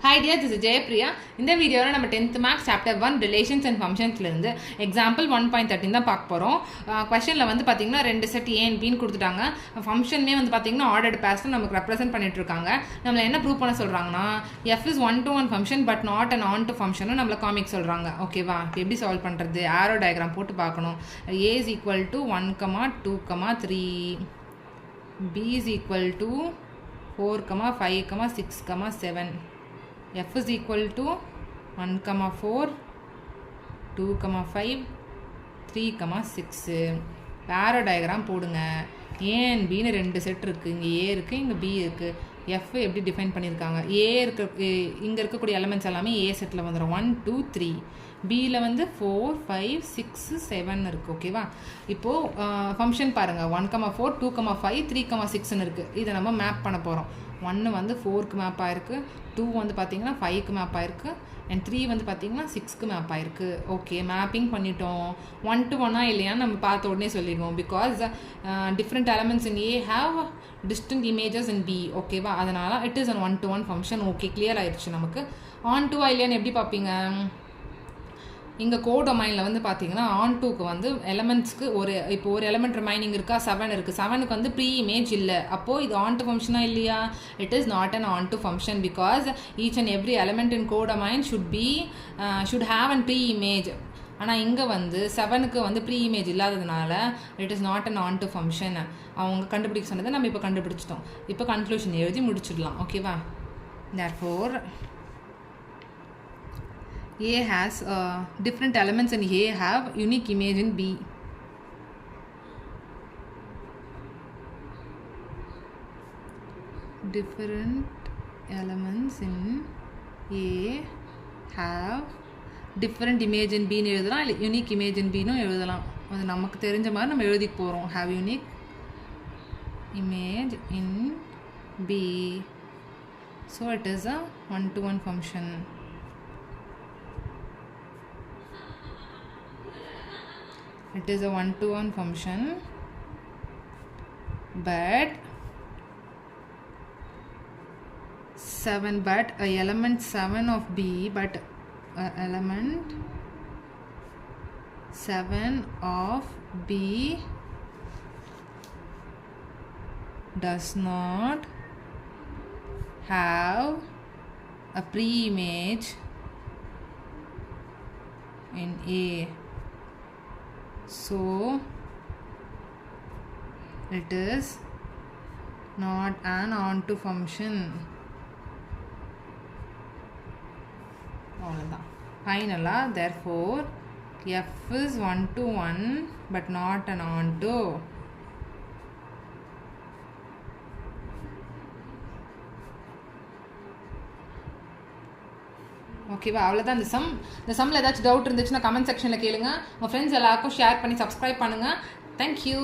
Hi dear, this is Jaypriya. In this video, we will 10th Maths Chapter 1 Relations and Functions. Example 1.13 தான் பார்க்க போறோம். क्वेश्चनல வந்து பாத்தீங்கன்னா ரெண்டு செட் A and B ன்னு கொடுத்துட்டாங்க. ஃபங்க்ஷன்மே வந்து பாத்தீங்கன்னா ஆர்டர்ட் பேஸ்ல நமக்கு ரெப்ரசன்ட் பண்ணிட்டு இருக்காங்க. நம்மள என்ன ப்ரூவ் பண்ண சொல்றாங்கன்னா f is one to one function but not an on to function னு நம்மள காமிக்க சொல்றாங்க. ஓகேவா? எப்படி சால்வ் பண்றது? ஆரோ டயகிராம் போட்டு பார்க்கணும். A is equal to 1, 2, 3. B is equal to 4, 5, 6, 7. F is equal to 1, 4, 2, 5, 3, 6. பேரோ டயக்ராம் போடுங்க. A and B ன்னு ரெண்டு செட் இருக்குது. இங்கே A இருக்குது, இங்கே B இருக்குது. F எப்படி டிஃபைன் பண்ணியிருக்காங்க? இங்கே இருக்கக்கூடிய எலமெண்ட்ஸ் எல்லாமே A செட்டில் வந்துடும். 1, 2, 3. பியில் வந்து 4, 5, 6, 7 இருக்குது. ஓகேவா? இப்போது ஃபங்க்ஷன் பாருங்கள். 1, 4, 2, 5, 3, 6ன்னு இருக்குது. இதை நம்ம மேப் பண்ண போகிறோம். 1 வந்து 4க்கு மேப் ஆயிருக்கு, 2 வந்து பார்த்தீங்கன்னா 5க்கு மேப் ஆயிருக்கு, அண்ட் 3 வந்து பார்த்தீங்கன்னா 6க்கு மேப் ஆயிருக்கு. ஓகே, மேப்பிங் பண்ணிட்டோம். 1 to 1 இல்லையான்னு நம்ம பார்த்த உடனே சொல்லிடுவோம். Because different elements in A have distant images in B. ஓகேவா? அதனால் it is an 1 to 1 function. Okay, clear ஆயிடுச்சு நமக்கு. ஆன் டூவா இல்லையான்னு எப்படி பார்ப்பீங்க? இங்கே கோடொமைனில் வந்து பார்த்தீங்கன்னா ஆன் டூக்கு வந்து எலமெண்ட்ஸ்க்கு இப்போ ஒரு எலமெண்ட் ரிமைனிங் இருக்கா, 7 இருக்குது. 7க்கு வந்து ப்ரீ இமேஜ் இல்லை. அப்போது இது ஆன் டு ஃபங்க்ஷனாக இல்லையா? It is not an onto function because each and every element in codomain should have an pre image. ஆனால் இங்கே வந்து 7க்கு வந்து ப்ரீ இமேஜ் இல்லாததுனால it is not an onto function. அவங்க கண்டுபிடிக்க சொன்னதை நம்ம இப்போ கண்டுபிடிச்சிட்டோம். இப்போ கன்க்ளூஷன் எழுதி முடிச்சிடலாம். ஓகேவா? therefore A has different elements in A have unique image in B. Different elements in A have different image in B ன்னு எழுதலாம், இல்லை யூனிக் இமேஜ் இன் பின்னு எழுதலாம். அது நமக்கு தெரிஞ்ச மாதிரி நம்ம எழுதி போகிறோம். have unique image in B. So it is a 1 to 1 function. It is a 1 to 1 function, but element 7 of B, but element 7 of B does not have a pre-image in A. So it is not an onto function. அவ்வளோதான் ஃபைனலாக. therefore F is 1 to 1 but not an onto. ஓகேவா? அவ்வளோதான் இந்த சம்மில் ஏதாச்சும் doubt இருந்துச்சுன்னா comment செக்ஷனில் கேளுங்க. உங்கள் ஃப்ரெண்ட்ஸ் எல்லாருக்கும் ஷேர் பண்ணி சப்ஸ்கிரைப் பண்ணுங்கள். தேங்க்யூ.